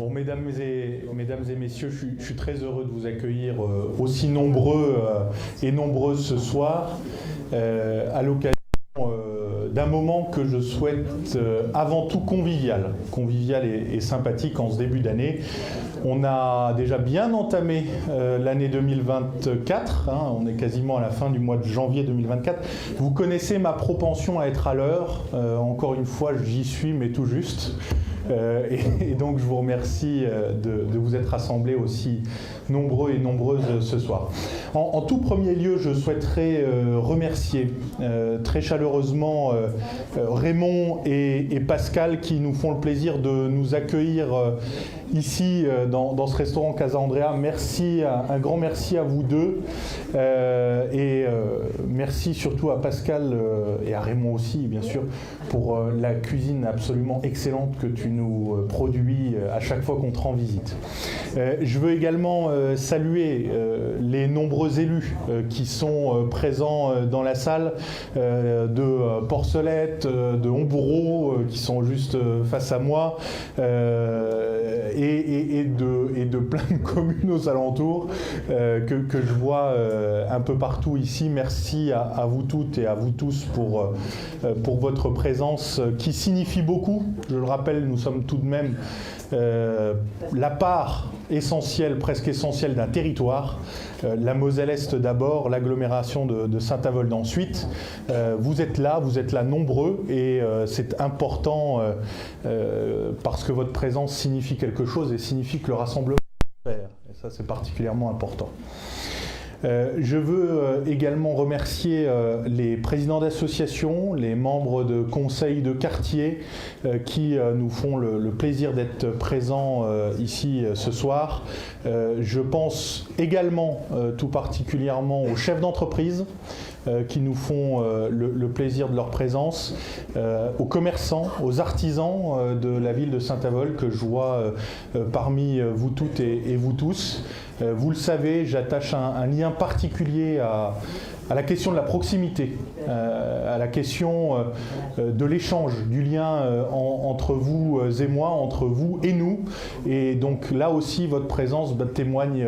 Bon, mesdames et messieurs, je suis très heureux de vous accueillir aussi nombreux et nombreuses ce soir à l'occasion d'un moment que je souhaite avant tout convivial et sympathique en ce début d'année. On a déjà bien entamé l'année 2024, hein, on est quasiment à la fin du mois de janvier 2024. Vous connaissez ma propension à être à l'heure, encore une fois j'y suis mais tout juste. Et donc je vous remercie de vous être rassemblés aussi nombreux et nombreuses ce soir. En tout premier lieu, je souhaiterais remercier très chaleureusement Raymond et Pascal qui nous font le plaisir de nous accueillir ici dans ce restaurant Casa Andrea. Merci, un grand merci à vous deux et merci surtout à Pascal et à Raymond aussi bien sûr pour la cuisine absolument excellente que tu nous produis à chaque fois qu'on te rend visite. Je veux également saluer les nombreux élus qui sont présents dans la salle de Porcelette, de Hombreau qui sont juste face à moi et de plein de communes aux alentours que je vois un peu partout ici. Merci à vous toutes et à vous tous pour votre présence qui signifie beaucoup. Je le rappelle, nous sommes tout de même la part essentielle, presque essentielle d'un territoire. La Moselle-Est d'abord, l'agglomération de Saint-Avold ensuite. Vous êtes là nombreux et c'est important parce que votre présence signifie quelque chose et signifie que le rassemblement est faire. Et ça, c'est particulièrement important. Je veux également remercier les présidents d'associations, les membres de conseils de quartier qui nous font le plaisir d'être présents ici ce soir. Je pense également tout particulièrement aux chefs d'entreprise qui nous font le plaisir de leur présence, aux commerçants, aux artisans de la ville de Saint-Avold que je vois parmi vous toutes et vous tous. Vous le savez, j'attache un lien particulier à la question de la proximité, à la question de l'échange, du lien entre vous et moi, entre vous et nous. Et donc là aussi, votre présence témoigne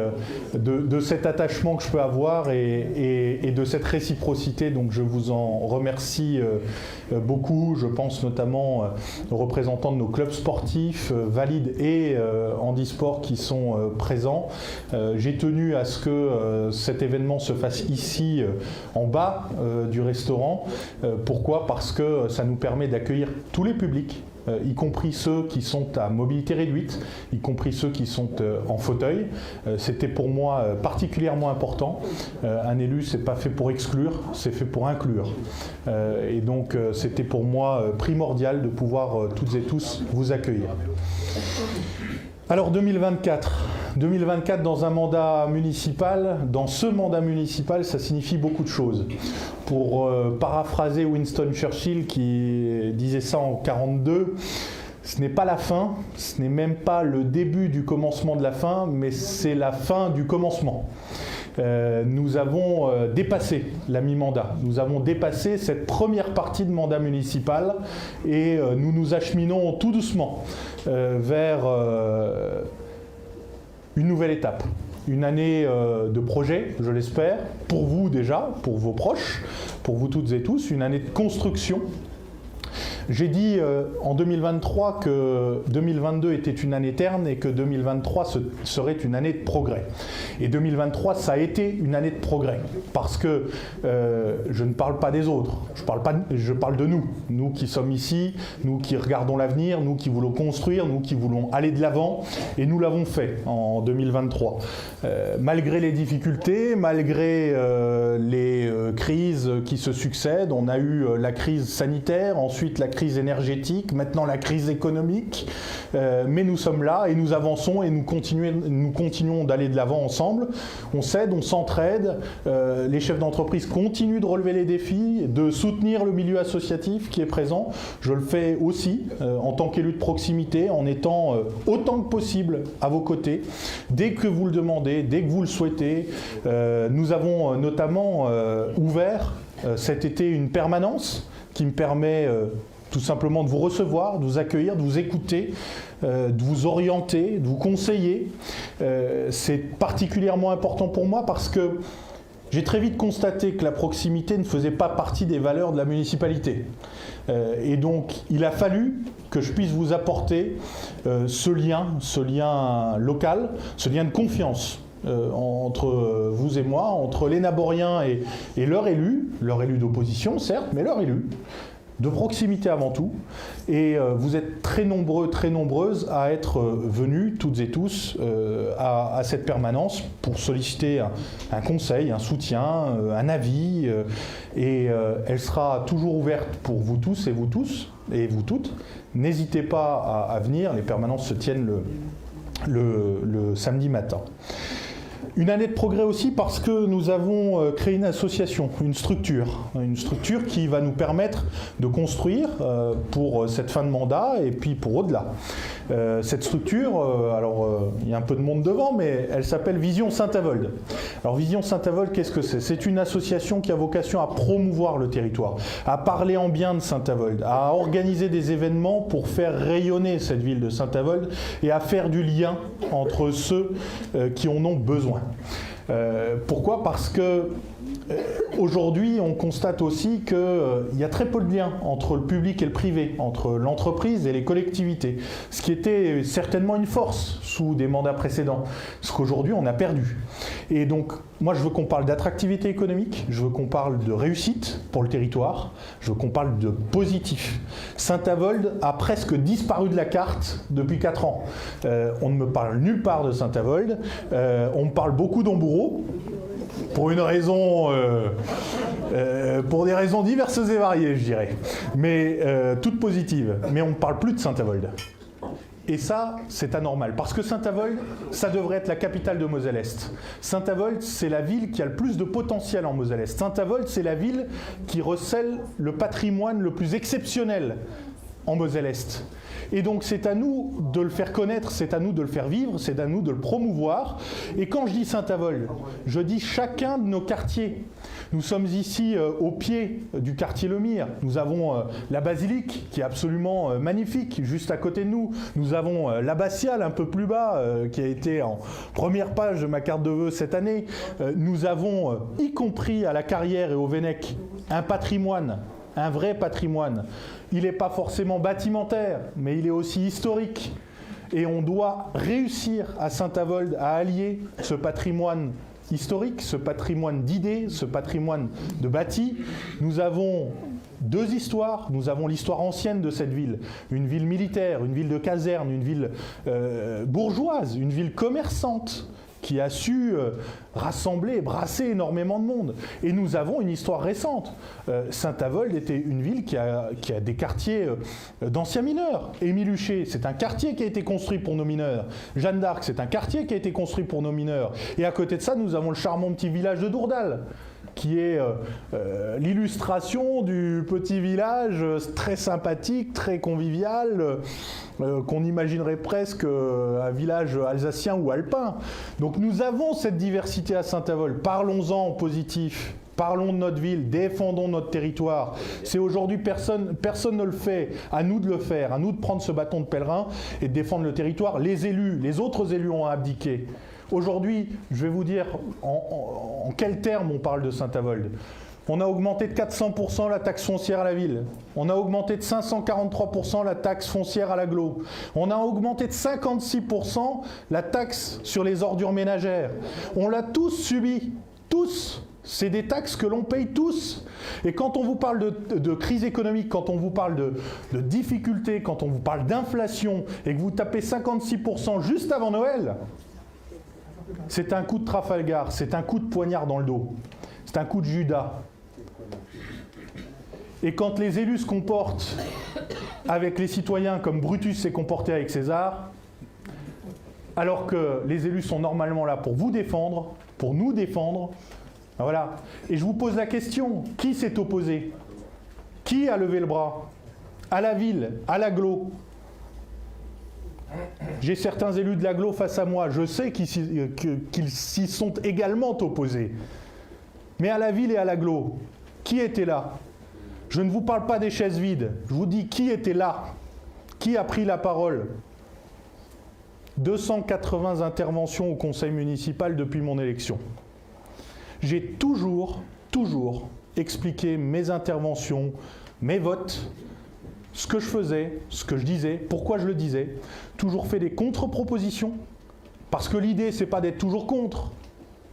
de cet attachement que je peux avoir et de cette réciprocité. Donc je vous en remercie beaucoup. Je pense notamment aux représentants de nos clubs sportifs, Valide et Handisport qui sont présents. J'ai tenu à ce que cet événement se fasse ici en bas du restaurant. Pourquoi ? Parce que ça nous permet d'accueillir tous les publics, y compris ceux qui sont à mobilité réduite, y compris ceux qui sont en fauteuil. C'était pour moi particulièrement important. Un élu, c'est pas fait pour exclure, c'est fait pour inclure. Et donc c'était pour moi primordial de pouvoir toutes et tous vous accueillir. Alors 2024 dans un mandat municipal, dans ce mandat municipal, ça signifie beaucoup de choses. Pour paraphraser Winston Churchill qui disait ça en 1942, ce n'est pas la fin, ce n'est même pas le début du commencement de la fin, mais c'est la fin du commencement. Nous avons dépassé la mi-mandat, nous avons dépassé cette première partie de mandat municipal et nous nous acheminons tout doucement vers une nouvelle étape. Une année de projet, je l'espère, pour vous déjà, pour vos proches, pour vous toutes et tous, une année de construction. J'ai dit en 2023 que 2022 était une année terne et que 2023 serait une année de progrès. Et 2023, ça a été une année de progrès. Parce que je ne parle pas des autres, je parle de nous. Nous qui sommes ici, nous qui regardons l'avenir, nous qui voulons construire, nous qui voulons aller de l'avant. Et nous l'avons fait en 2023. Malgré les difficultés, malgré les crises qui se succèdent, on a eu la crise sanitaire, ensuite la crise énergétique, maintenant la crise économique, mais nous sommes là et nous avançons et nous continuons d'aller de l'avant ensemble. On s'aide, on s'entraide, les chefs d'entreprise continuent de relever les défis, de soutenir le milieu associatif qui est présent. Je le fais aussi en tant qu'élu de proximité, en étant autant que possible à vos côtés, dès que vous le demandez, dès que vous le souhaitez. Nous avons notamment ouvert cet été une permanence qui me permet tout simplement de vous recevoir, de vous accueillir, de vous écouter, de vous orienter, de vous conseiller. C'est particulièrement important pour moi parce que j'ai très vite constaté que la proximité ne faisait pas partie des valeurs de la municipalité. Et donc, il a fallu que je puisse vous apporter ce lien local, ce lien de confiance entre vous et moi, entre les Naboriens et leurs élus d'opposition, certes, mais leurs élus, de proximité avant tout. Et vous êtes très nombreux, très nombreuses à être venus, toutes et tous, à cette permanence pour solliciter un conseil, un soutien, un avis. Et elle sera toujours ouverte pour vous tous et vous tous, et vous toutes. N'hésitez pas à venir, les permanences se tiennent le samedi matin. Une année de progrès aussi parce que nous avons créé une association, une structure qui va nous permettre de construire pour cette fin de mandat et puis pour au-delà. Cette structure, il y a un peu de monde devant, mais elle s'appelle Vision Saint-Avold. Alors Vision Saint-Avold, qu'est-ce que c'est ? C'est une association qui a vocation à promouvoir le territoire, à parler en bien de Saint-Avold, à organiser des événements pour faire rayonner cette ville de Saint-Avold et à faire du lien entre ceux qui en ont besoin. Pourquoi ? Parce que aujourd'hui, on constate aussi qu'il y a très peu de liens entre le public et le privé, entre l'entreprise et les collectivités, ce qui était certainement une force sous des mandats précédents, ce qu'aujourd'hui on a perdu. Et donc, moi je veux qu'on parle d'attractivité économique, je veux qu'on parle de réussite pour le territoire, je veux qu'on parle de positif. Saint-Avold a presque disparu de la carte depuis 4 ans. On ne me parle nulle part de Saint-Avold, on me parle beaucoup d'Amboureau, pour des raisons diverses et variées, je dirais, mais toutes positives. Mais on ne parle plus de Saint-Avold. Et ça, c'est anormal, parce que Saint-Avold, ça devrait être la capitale de Moselle-Est. Saint-Avold, c'est la ville qui a le plus de potentiel en Moselle-Est. Saint-Avold, c'est la ville qui recèle le patrimoine le plus exceptionnel en Moselle-Est. Et donc c'est à nous de le faire connaître, c'est à nous de le faire vivre, c'est à nous de le promouvoir. Et quand je dis Saint-Avold, je dis chacun de nos quartiers. Nous sommes ici au pied du quartier Lemire. Nous avons la basilique qui est absolument magnifique, juste à côté de nous. Nous avons l'abbatiale un peu plus bas, qui a été en première page de ma carte de vœux cette année. Nous avons, y compris à la Carrière et au Vennec, un patrimoine, un vrai patrimoine. Il n'est pas forcément bâtimentaire, mais il est aussi historique. Et on doit réussir à Saint-Avold à allier ce patrimoine historique, ce patrimoine d'idées, ce patrimoine de bâti. Nous avons 2 histoires. Nous avons l'histoire ancienne de cette ville, une ville militaire, une ville de caserne, une ville bourgeoise, une ville commerçante, qui a su rassembler et brasser énormément de monde. Et nous avons une histoire récente. Saint-Avold était une ville qui a des quartiers d'anciens mineurs. Émile Huchet, c'est un quartier qui a été construit pour nos mineurs. Jeanne d'Arc, c'est un quartier qui a été construit pour nos mineurs. Et à côté de ça, nous avons le charmant petit village de Dourdal, qui est l'illustration du petit village très sympathique, très convivial, qu'on imaginerait presque un village alsacien ou alpin. Donc nous avons cette diversité à Saint-Avold. Parlons-en en positif. Parlons de notre ville, défendons notre territoire. C'est aujourd'hui personne ne le fait. À nous de le faire, à nous de prendre ce bâton de pèlerin et de défendre le territoire. Les élus, les autres élus ont abdiqué. Aujourd'hui, je vais vous dire en quels termes on parle de Saint-Avold. On a augmenté de 400% la taxe foncière à la ville. On a augmenté de 543% la taxe foncière à l'agglo. On a augmenté de 56% la taxe sur les ordures ménagères. On l'a tous subi, tous. C'est des taxes que l'on paye tous. Et quand on vous parle de crise économique, quand on vous parle de difficultés, quand on vous parle d'inflation et que vous tapez 56% juste avant Noël, c'est un coup de Trafalgar, c'est un coup de poignard dans le dos, c'est un coup de Judas. Et quand les élus se comportent avec les citoyens comme Brutus s'est comporté avec César, alors que les élus sont normalement là pour vous défendre, pour nous défendre, voilà. Et je vous pose la question, qui s'est opposé ? Qui a levé le bras ? À la ville, à l'agglo ? J'ai certains élus de l'agglo face à moi, je sais qu'ils s'y sont également opposés. Mais à la ville et à l'agglo, qui était là ? Je ne vous parle pas des chaises vides. Je vous dis qui était là, qui a pris la parole. 280 interventions au conseil municipal depuis mon élection. J'ai toujours expliqué mes interventions, mes votes, ce que je faisais, ce que je disais, pourquoi je le disais. Toujours fait des contre-propositions, parce que l'idée, c'est pas d'être toujours contre.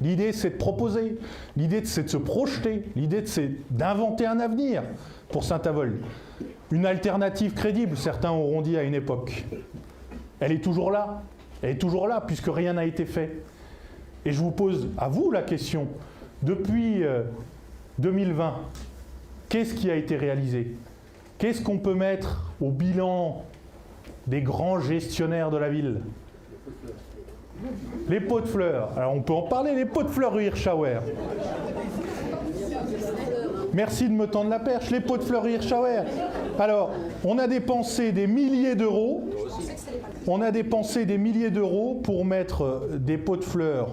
L'idée, c'est de proposer. L'idée, c'est de se projeter. L'idée, c'est d'inventer un avenir pour Saint-Avold. Une alternative crédible, certains auront dit à une époque. Elle est toujours là. Elle est toujours là, puisque rien n'a été fait. Et je vous pose à vous la question. Depuis 2020, qu'est-ce qui a été réalisé? Qu'est-ce qu'on peut mettre au bilan des grands gestionnaires de la ville? Les pots de fleurs. Alors on peut en parler, les pots de fleurs rue Hirschauer. Merci de me tendre la perche, les pots de fleurs rue Hirschauer. Alors, on a dépensé des milliers d'euros. On a dépensé des milliers d'euros pour mettre des pots de fleurs.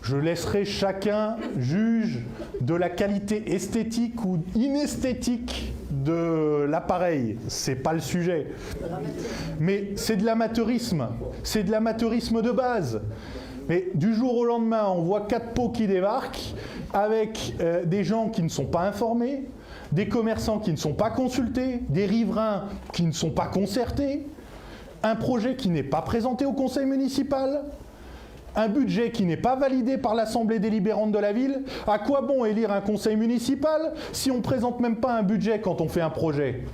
Je laisserai chacun juge de la qualité esthétique ou inesthétique de l'appareil. C'est pas le sujet. Mais c'est de l'amateurisme. C'est de l'amateurisme de base. Mais du jour au lendemain, on voit 4 pots qui débarquent avec des gens qui ne sont pas informés, des commerçants qui ne sont pas consultés, des riverains qui ne sont pas concertés, un projet qui n'est pas présenté au conseil municipal, un budget qui n'est pas validé par l'assemblée délibérante de la ville. À quoi bon élire un conseil municipal si on ne présente même pas un budget quand on fait un projet?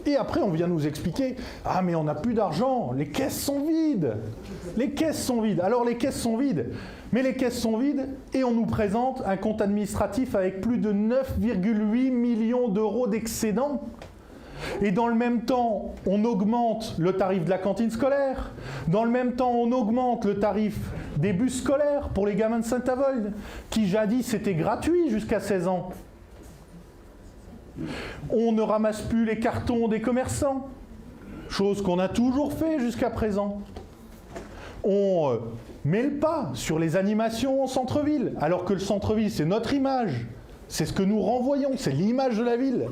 Et après, on vient nous expliquer « Ah, mais on n'a plus d'argent, les caisses sont vides !» Les caisses sont vides. Alors, les caisses sont vides. Mais les caisses sont vides et on nous présente un compte administratif avec plus de 9,8 millions d'euros d'excédent. Et dans le même temps, on augmente le tarif de la cantine scolaire. Dans le même temps, on augmente le tarif des bus scolaires pour les gamins de Saint-Avold, qui jadis étaient gratuits jusqu'à 16 ans. On ne ramasse plus les cartons des commerçants, chose qu'on a toujours fait jusqu'à présent. On met le pas sur les animations en centre-ville, alors que le centre-ville, c'est notre image. C'est ce que nous renvoyons, c'est l'image de la ville.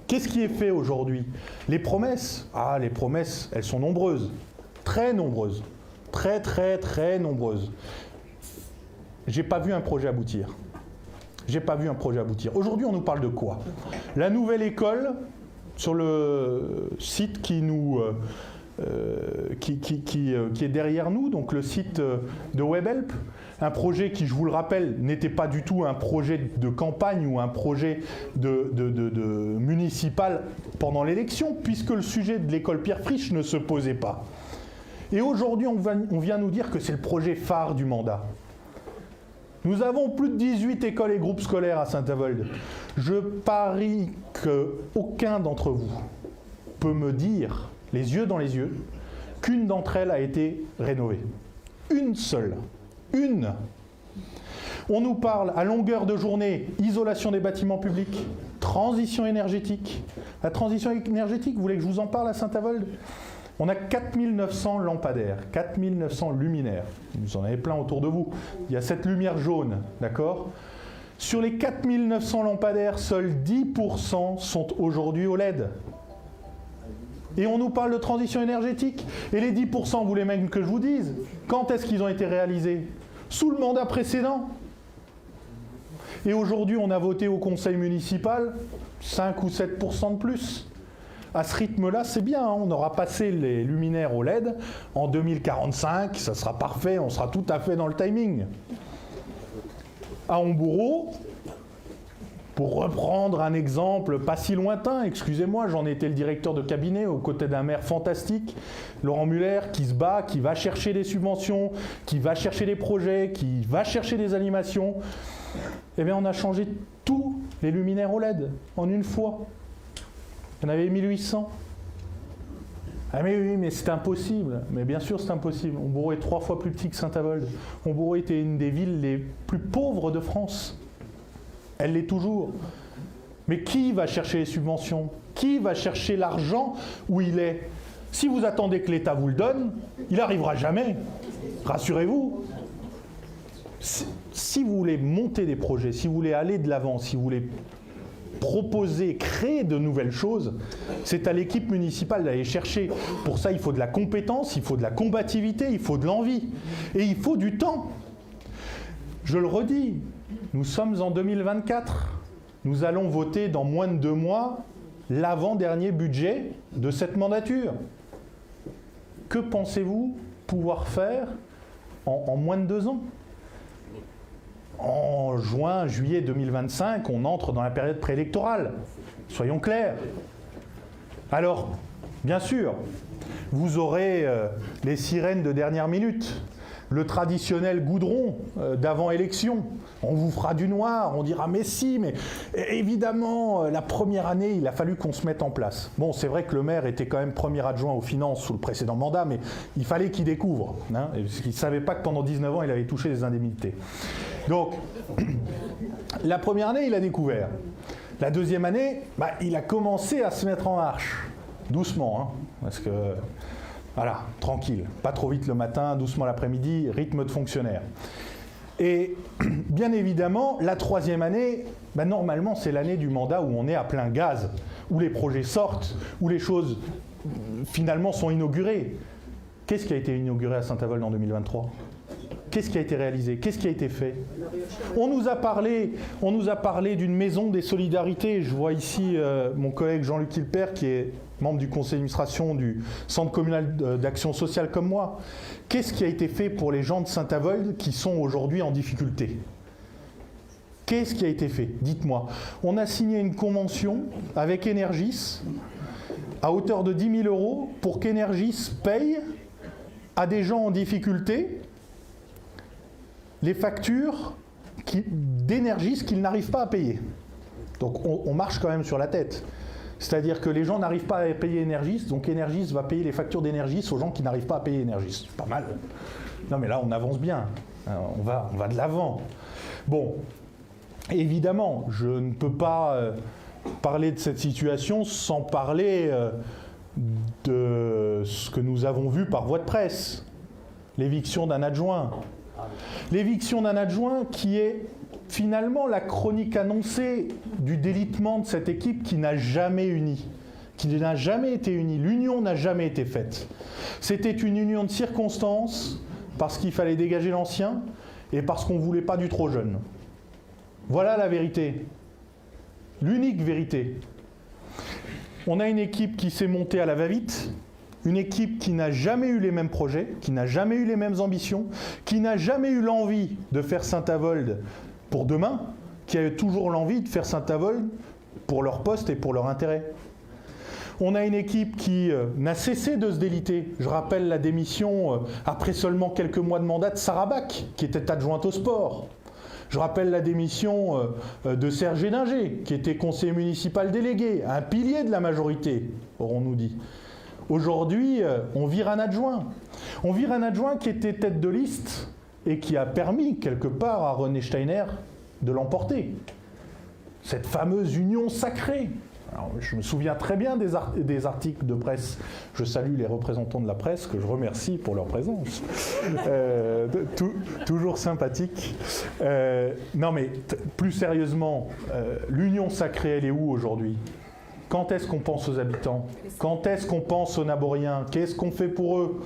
Qu'est-ce qui est fait aujourd'hui? Les promesses, les promesses, elles sont nombreuses, très nombreuses, très nombreuses. J'ai pas vu un projet aboutir. J'ai pas vu un projet aboutir. Aujourd'hui, on nous parle de quoi? La nouvelle école, sur le site qui est derrière nous, donc le site de Webhelp, un projet qui, je vous le rappelle, n'était pas du tout un projet de campagne ou un projet de municipal pendant l'élection, puisque le sujet de l'école Pierre Frisch ne se posait pas. Et aujourd'hui, on vient nous dire que c'est le projet phare du mandat. Nous avons plus de 18 écoles et groupes scolaires à Saint-Avold. Je parie qu'aucun d'entre vous peut me dire, les yeux dans les yeux, qu'une d'entre elles a été rénovée. Une seule. Une. On nous parle à longueur de journée, isolation des bâtiments publics, transition énergétique. La transition énergétique, vous voulez que je vous en parle à Saint-Avold? On a 4900 lampadaires, 4900 luminaires. Vous en avez plein autour de vous. Il y a cette lumière jaune, d'accord? Sur les 4900 lampadaires, seuls 10% sont aujourd'hui au LED. Et on nous parle de transition énergétique. Et les 10%, vous voulez même que je vous dise, quand est-ce qu'ils ont été réalisés? Sous le mandat précédent. Et aujourd'hui, on a voté au conseil municipal 5 ou 7% de plus. À ce rythme-là, c'est bien, hein, on aura passé les luminaires au LED. En 2045, ça sera parfait, on sera tout à fait dans le timing. À Homboureau, pour reprendre un exemple pas si lointain, excusez-moi, j'en étais le directeur de cabinet aux côtés d'un maire fantastique, Laurent Muller, qui se bat, qui va chercher des subventions, qui va chercher des projets, qui va chercher des animations. Eh bien, on a changé tous les luminaires au LED en une fois. Il y en avait 1800. Ah mais oui, mais c'est impossible. Mais bien sûr, c'est impossible. Homboureau est 3 fois plus petit que Saint-Avold. Homboureau était une des villes les plus pauvres de France. Elle l'est toujours. Mais qui va chercher les subventions? Qui va chercher l'argent où il est? Si vous attendez que l'État vous le donne, il n'arrivera jamais. Rassurez-vous. Si vous voulez monter des projets, si vous voulez aller de l'avant, si vous voulez proposer, créer de nouvelles choses, c'est à l'équipe municipale d'aller chercher. Pour ça, il faut de la compétence, il faut de la combativité, il faut de l'envie. Et il faut du temps. Je le redis, nous sommes en 2024. Nous allons voter dans moins de 2 mois l'avant-dernier budget de cette mandature. Que pensez-vous pouvoir faire en moins de 2 ans ? En juin, juillet 2025, on entre dans la période préélectorale. Soyons clairs. Alors, bien sûr, vous aurez les sirènes de dernière minute, le traditionnel goudron d'avant-élection. On vous fera du noir, on dira « mais si, mais évidemment, la première année, il a fallu qu'on se mette en place ». Bon, c'est vrai que le maire était quand même premier adjoint aux finances sous le précédent mandat, mais il fallait qu'il découvre, hein, parce qu'il ne savait pas que pendant 19 ans, il avait touché des indemnités. Donc, la première année, il a découvert. La deuxième année, il a commencé à se mettre en marche, doucement, hein, parce que, voilà, tranquille, pas trop vite le matin, doucement l'après-midi, rythme de fonctionnaire. Et bien évidemment, la troisième année, normalement, c'est l'année du mandat où on est à plein gaz, où les projets sortent, où les choses, finalement, sont inaugurées. Qu'est-ce qui a été inauguré à Saint-Avold en 2023 ? Qu'est-ce qui a été réalisé? Qu'est-ce qui a été fait? On nous a parlé d'une maison des solidarités. Je vois ici mon collègue Jean-Luc Hilpert, qui est membre du conseil d'administration du Centre communal d'action sociale comme moi. Qu'est-ce qui a été fait pour les gens de Saint-Avold qui sont aujourd'hui en difficulté? Qu'est-ce qui a été fait? Dites-moi. On a signé une convention avec Energis à hauteur de 10 000 € pour qu'Energis paye à des gens en difficulté les factures d'Energis qu'ils n'arrivent pas à payer. Donc on marche quand même sur la tête. C'est-à-dire que les gens n'arrivent pas à payer Energis, donc Energis va payer les factures d'Energis aux gens qui n'arrivent pas à payer Energis. C'est pas mal. Non mais là on avance bien. On va de l'avant. Bon, évidemment, je ne peux pas parler de cette situation sans parler de ce que nous avons vu par voie de presse. L'éviction d'un adjoint. L'éviction d'un adjoint qui est finalement la chronique annoncée du délitement de cette équipe qui n'a jamais uni, qui n'a jamais été unie. L'union n'a jamais été faite. C'était une union de circonstances parce qu'il fallait dégager l'ancien et parce qu'on ne voulait pas du trop jeune. Voilà la vérité. L'unique vérité. On a une équipe qui s'est montée à la va-vite, une équipe qui n'a jamais eu les mêmes projets, qui n'a jamais eu les mêmes ambitions, qui n'a jamais eu l'envie de faire Saint-Avold pour demain, qui a eu toujours l'envie de faire Saint-Avold pour leur poste et pour leur intérêt. On a une équipe qui n'a cessé de se déliter. Je rappelle la démission, après seulement quelques mois de mandat, de Sarah Bach, qui était adjointe au sport. Je rappelle la démission de Serge Héninger, qui était conseiller municipal délégué, un pilier de la majorité, aurons-nous dit. Aujourd'hui, on vire un adjoint. On vire un adjoint qui était tête de liste et qui a permis, quelque part, à René Steiner de l'emporter. Cette fameuse union sacrée. Alors, je me souviens très bien des articles de presse. Je salue les représentants de la presse, que je remercie pour leur présence. Toujours sympathique. Non mais, plus sérieusement, l'union sacrée, elle est où aujourd'hui ? Quand est-ce qu'on pense aux habitants? Quand est-ce qu'on pense aux Naboriens? Qu'est-ce qu'on fait pour eux?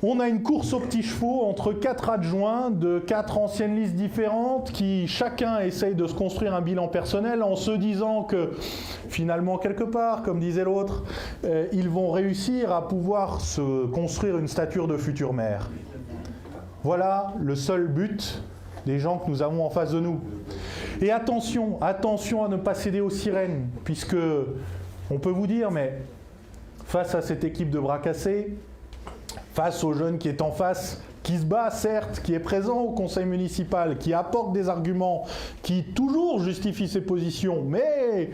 On a une course aux petits chevaux entre 4 adjoints de 4 anciennes listes différentes qui chacun essaye de se construire un bilan personnel en se disant que finalement quelque part, comme disait l'autre, ils vont réussir à pouvoir se construire une stature de futur maire. Voilà le seul but des gens que nous avons en face de nous. Et attention à ne pas céder aux sirènes, puisque on peut vous dire, mais face à cette équipe de bras cassés, face au jeune qui est en face, qui se bat certes, qui est présent au conseil municipal, qui apporte des arguments, qui toujours justifie ses positions, mais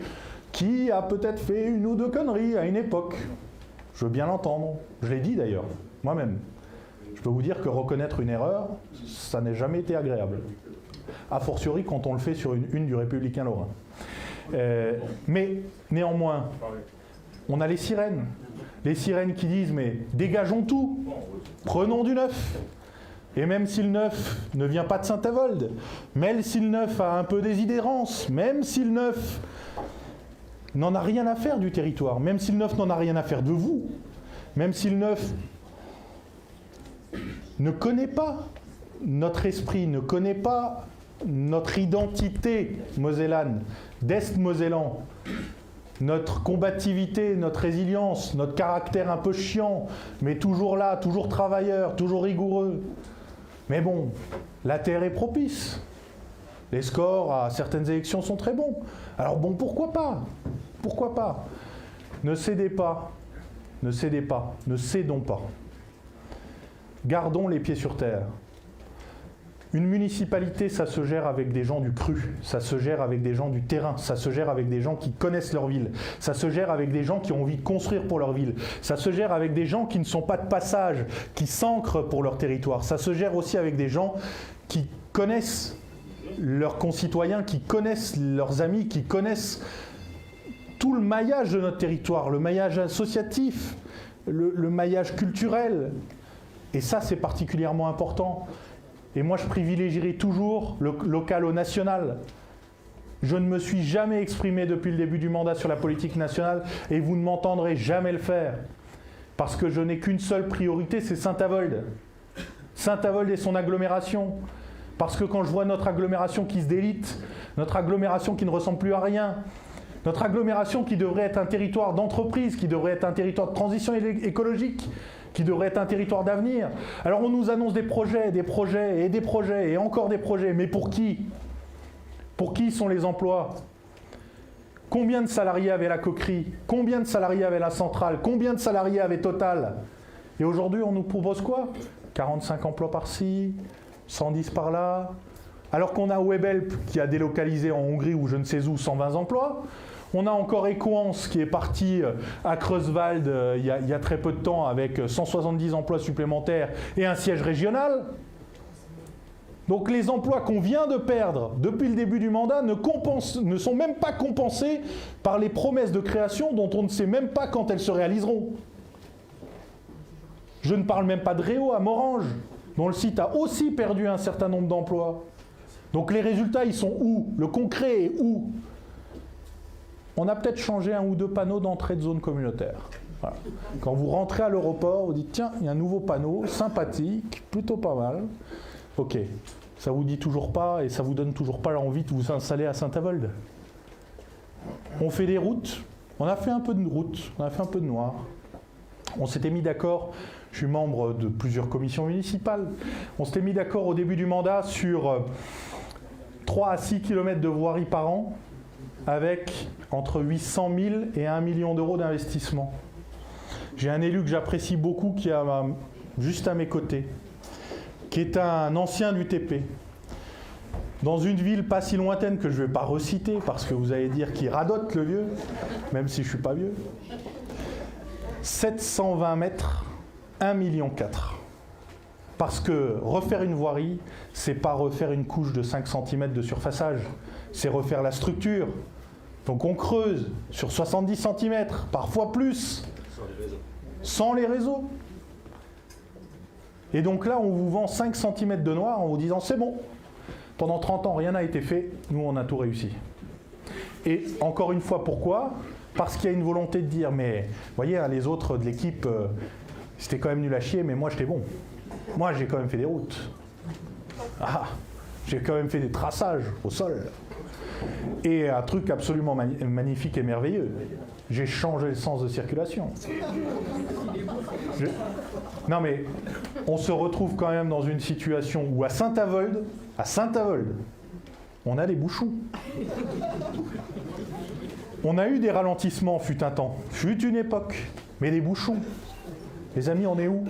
qui a peut-être fait une ou deux conneries à une époque. Je veux bien l'entendre, je l'ai dit d'ailleurs, moi-même. Je peux vous dire que reconnaître une erreur, ça n'a jamais été agréable. A fortiori quand on le fait sur une du Républicain Lorrain. Mais néanmoins, on a les sirènes. Les sirènes qui disent « mais dégageons tout, prenons du neuf ». Et même si le neuf ne vient pas de Saint-Avold, même si le neuf a un peu déshérence, même si le neuf n'en a rien à faire du territoire, même si le neuf n'en a rien à faire de vous, même si le neuf ne connaît pas notre esprit, ne connaît pas notre identité mosellane, d'Est-Mosellan, notre combativité, notre résilience, notre caractère un peu chiant, mais toujours là, toujours travailleur, toujours rigoureux. Mais bon, la terre est propice. Les scores à certaines élections sont très bons. Alors bon, pourquoi pas? Pourquoi pas? Ne cédez pas, ne cédez pas, ne cédons pas. Gardons les pieds sur terre. Une municipalité, ça se gère avec des gens du cru, ça se gère avec des gens du terrain, ça se gère avec des gens qui connaissent leur ville, ça se gère avec des gens qui ont envie de construire pour leur ville, ça se gère avec des gens qui ne sont pas de passage, qui s'ancrent pour leur territoire, ça se gère aussi avec des gens qui connaissent leurs concitoyens, qui connaissent leurs amis, qui connaissent tout le maillage de notre territoire, le maillage associatif, le maillage culturel. Et ça, c'est particulièrement important. Et moi, je privilégierai toujours le local au national. Je ne me suis jamais exprimé depuis le début du mandat sur la politique nationale et vous ne m'entendrez jamais le faire. Parce que je n'ai qu'une seule priorité, c'est Saint-Avold. Saint-Avold et son agglomération. Parce que quand je vois notre agglomération qui se délite, notre agglomération qui ne ressemble plus à rien, notre agglomération qui devrait être un territoire d'entreprise, qui devrait être un territoire de transition écologique, qui devrait être un territoire d'avenir. Alors on nous annonce des projets, et encore des projets, mais pour qui? Pour qui sont les emplois? Combien de salariés avait la coquerie? Combien de salariés avait la centrale? Combien de salariés avait Total? Et aujourd'hui, on nous propose quoi? 45 emplois par-ci, 110 par-là. Alors qu'on a Webhelp qui a délocalisé en Hongrie ou je ne sais où 120 emplois. On a encore Equance qui est parti à Creuswald il y a très peu de temps avec 170 emplois supplémentaires et un siège régional. Donc les emplois qu'on vient de perdre depuis le début du mandat ne sont même pas compensés par les promesses de création dont on ne sait même pas quand elles se réaliseront. Je ne parle même pas de Réau à Morhange, dont le site a aussi perdu un certain nombre d'emplois. Donc les résultats, ils sont où? Le concret est où? On a peut-être changé un ou deux panneaux d'entrée de zone communautaire. Voilà. Quand vous rentrez à l'aéroport, vous dites tiens, il y a un nouveau panneau, sympathique, plutôt pas mal. Ok, ça vous dit toujours pas et ça vous donne toujours pas l'envie de vous installer à Saint-Avold. On fait des routes, on a fait un peu de route, on a fait un peu de noir. On s'était mis d'accord, je suis membre de plusieurs commissions municipales, on s'était mis d'accord au début du mandat sur 3 à 6 km de voirie par an, avec entre 800 000 et 1 million d'euros d'investissement. J'ai un élu que j'apprécie beaucoup qui est juste à mes côtés, qui est un ancien du TP, dans une ville pas si lointaine que je ne vais pas reciter, parce que vous allez dire qu'il radote le vieux, même si je ne suis pas vieux. 720 mètres, 1,4 million. Parce que refaire une voirie, c'est pas refaire une couche de 5 cm de surfaçage, c'est refaire la structure. Donc on creuse sur 70 cm, parfois plus, sans les réseaux. Et donc là, on vous vend 5 cm de noir en vous disant c'est bon, pendant 30 ans, rien n'a été fait, nous on a tout réussi. Et encore une fois, pourquoi? Parce qu'il y a une volonté de dire, mais vous voyez, les autres de l'équipe, c'était quand même nul à chier, mais moi j'étais bon. Moi j'ai quand même fait des routes. Ah, j'ai quand même fait des traçages au sol. Et un truc absolument magnifique et merveilleux, j'ai changé le sens de circulation. Non mais, on se retrouve quand même dans une situation où à Saint-Avold, on a des bouchons. On a eu des ralentissements, fut un temps, fut une époque, mais des bouchons. Les amis, on est où?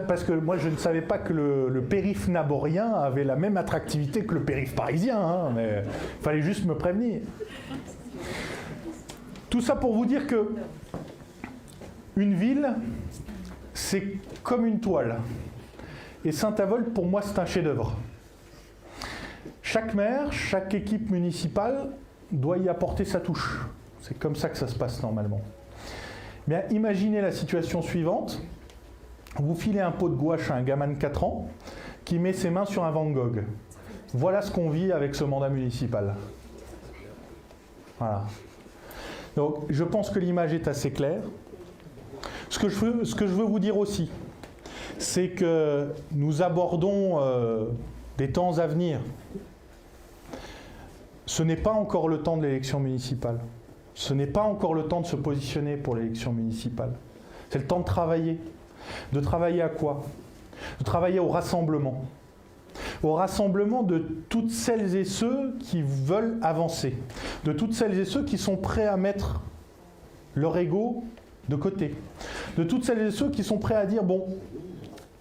Parce que moi, je ne savais pas que le périph' naborien avait la même attractivité que le périph' parisien, hein, mais il fallait juste me prévenir. Tout ça pour vous dire que une ville, c'est comme une toile. Et Saint-Avold, pour moi, c'est un chef-d'œuvre. Chaque maire, chaque équipe municipale doit y apporter sa touche. C'est comme ça que ça se passe normalement. Mais imaginez la situation suivante. Vous filez un pot de gouache à un gamin de 4 ans, qui met ses mains sur un Van Gogh. Voilà ce qu'on vit avec ce mandat municipal. Voilà. Donc, je pense que l'image est assez claire. Ce que je veux vous dire aussi, c'est que nous abordons des temps à venir. Ce n'est pas encore le temps de l'élection municipale. Ce n'est pas encore le temps de se positionner pour l'élection municipale. C'est le temps de travailler. De travailler à quoi? De travailler au rassemblement. Au rassemblement de toutes celles et ceux qui veulent avancer. De toutes celles et ceux qui sont prêts à mettre leur ego de côté. De toutes celles et ceux qui sont prêts à dire, bon,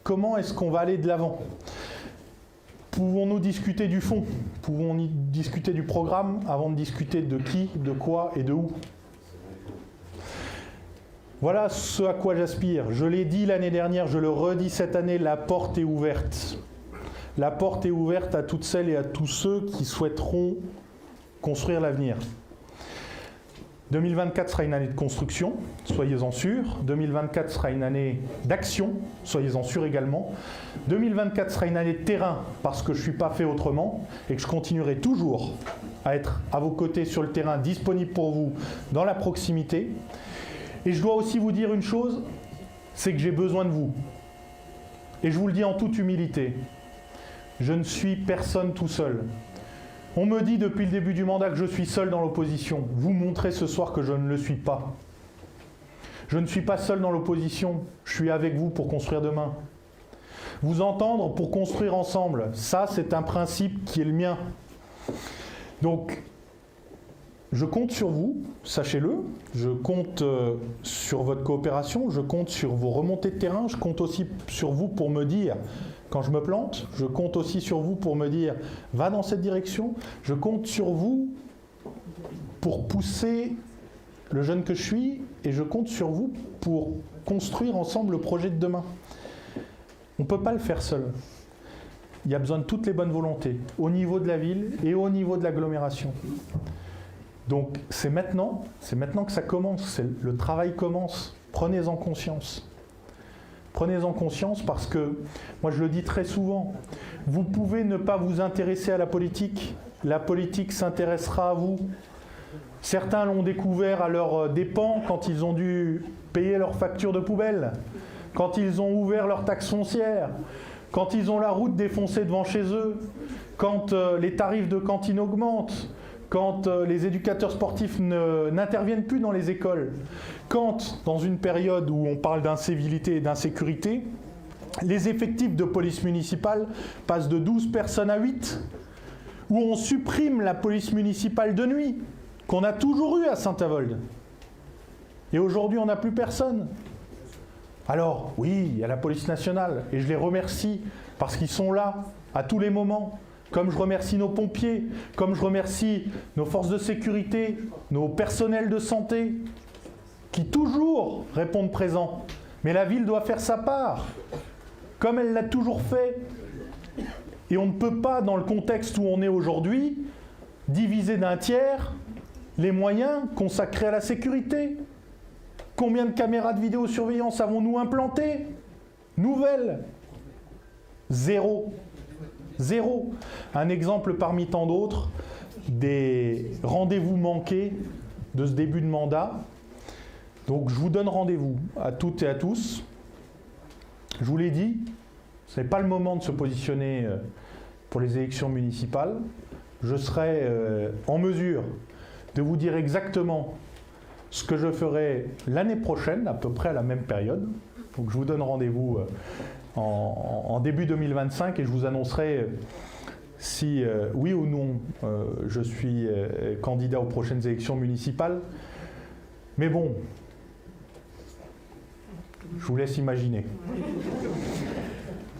comment est-ce qu'on va aller de l'avant? Pouvons-nous discuter du fond? Pouvons-nous discuter du programme avant de discuter de qui, de quoi et de où? Voilà ce à quoi j'aspire. Je l'ai dit l'année dernière, je le redis cette année, la porte est ouverte. La porte est ouverte à toutes celles et à tous ceux qui souhaiteront construire l'avenir. 2024 sera une année de construction, soyez-en sûrs. 2024 sera une année d'action, soyez-en sûrs également. 2024 sera une année de terrain, parce que je ne suis pas fait autrement, et que je continuerai toujours à être à vos côtés sur le terrain, disponible pour vous, dans la proximité. Et je dois aussi vous dire une chose, c'est que j'ai besoin de vous. Et je vous le dis en toute humilité, je ne suis personne tout seul. On me dit depuis le début du mandat que je suis seul dans l'opposition. Vous montrez ce soir que je ne le suis pas. Je ne suis pas seul dans l'opposition. Je suis avec vous pour construire demain. Vous entendre pour construire ensemble. Ça, c'est un principe qui est le mien. Donc, je compte sur vous, sachez-le. Je compte sur votre coopération. Je compte sur vos remontées de terrain. Je compte aussi sur vous pour me dire... Quand je me plante, je compte aussi sur vous pour me dire « va dans cette direction ». Je compte sur vous pour pousser le jeune que je suis et je compte sur vous pour construire ensemble le projet de demain. On ne peut pas le faire seul. Il y a besoin de toutes les bonnes volontés, au niveau de la ville et au niveau de l'agglomération. Donc c'est maintenant que ça commence, le travail commence. Prenez-en conscience. Prenez-en conscience parce que, moi je le dis très souvent, vous pouvez ne pas vous intéresser à la politique s'intéressera à vous. Certains l'ont découvert à leurs dépens quand ils ont dû payer leurs factures de poubelle, quand ils ont ouvert leur taxe foncière, quand ils ont la route défoncée devant chez eux, quand les tarifs de cantine augmentent, quand les éducateurs sportifs n'interviennent plus dans les écoles, quand, dans une période où on parle d'incivilité et d'insécurité, les effectifs de police municipale passent de 12 personnes à 8, où on supprime la police municipale de nuit, qu'on a toujours eue à Saint-Avold. Et aujourd'hui, on n'a plus personne. Alors, oui, il y a la police nationale, et je les remercie, parce qu'ils sont là, à tous les moments. Comme je remercie nos pompiers, comme je remercie nos forces de sécurité, nos personnels de santé, qui toujours répondent présents. Mais la ville doit faire sa part, comme elle l'a toujours fait. Et on ne peut pas, dans le contexte où on est aujourd'hui, diviser d'un tiers les moyens consacrés à la sécurité. Combien de caméras de vidéosurveillance avons-nous implantées? Nouvelles? Zéro. Zéro. Un exemple parmi tant d'autres, des rendez-vous manqués de ce début de mandat. Donc je vous donne rendez-vous à toutes et à tous. Je vous l'ai dit, ce n'est pas le moment de se positionner pour les élections municipales. Je serai en mesure de vous dire exactement ce que je ferai l'année prochaine, à peu près à la même période. Donc je vous donne rendez-vous en début 2025 et je vous annoncerai si oui ou non je suis candidat aux prochaines élections municipales. Mais bon, je vous laisse imaginer.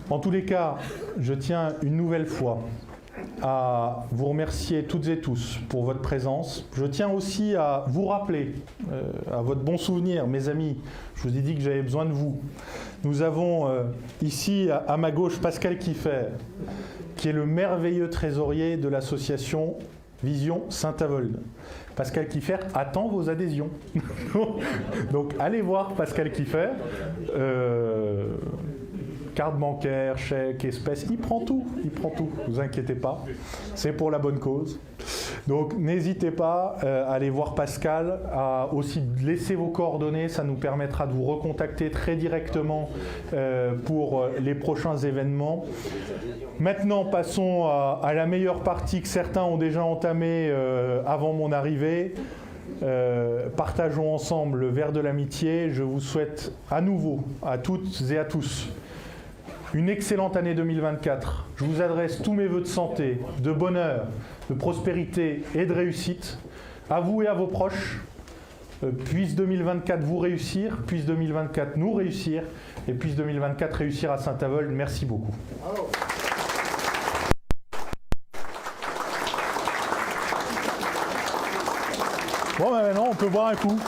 En tous les cas, je tiens une nouvelle fois à vous remercier toutes et tous pour votre présence. Je tiens aussi à vous rappeler, à votre bon souvenir, mes amis, je vous ai dit que j'avais besoin de vous. Nous avons ici à ma gauche Pascal Kieffer, qui est le merveilleux trésorier de l'association Vision Saint-Avold. Pascal Kieffer attend vos adhésions. Donc allez voir Pascal Kieffer. carte bancaire, chèque, espèce, il prend tout, vous inquiétez pas, c'est pour la bonne cause. Donc n'hésitez pas à aller voir Pascal, à aussi laisser vos coordonnées, ça nous permettra de vous recontacter très directement pour les prochains événements. Maintenant, passons à la meilleure partie que certains ont déjà entamée avant mon arrivée. Partageons ensemble le verre de l'amitié. Je vous souhaite à nouveau, à toutes et à tous, une excellente année 2024. Je vous adresse tous mes vœux de santé, de bonheur, de prospérité et de réussite. À vous et à vos proches. Puisse 2024 vous réussir, puisse 2024 nous réussir, et puisse 2024 réussir à Saint-Avold. Merci beaucoup. Bon, ben maintenant, on peut boire un coup.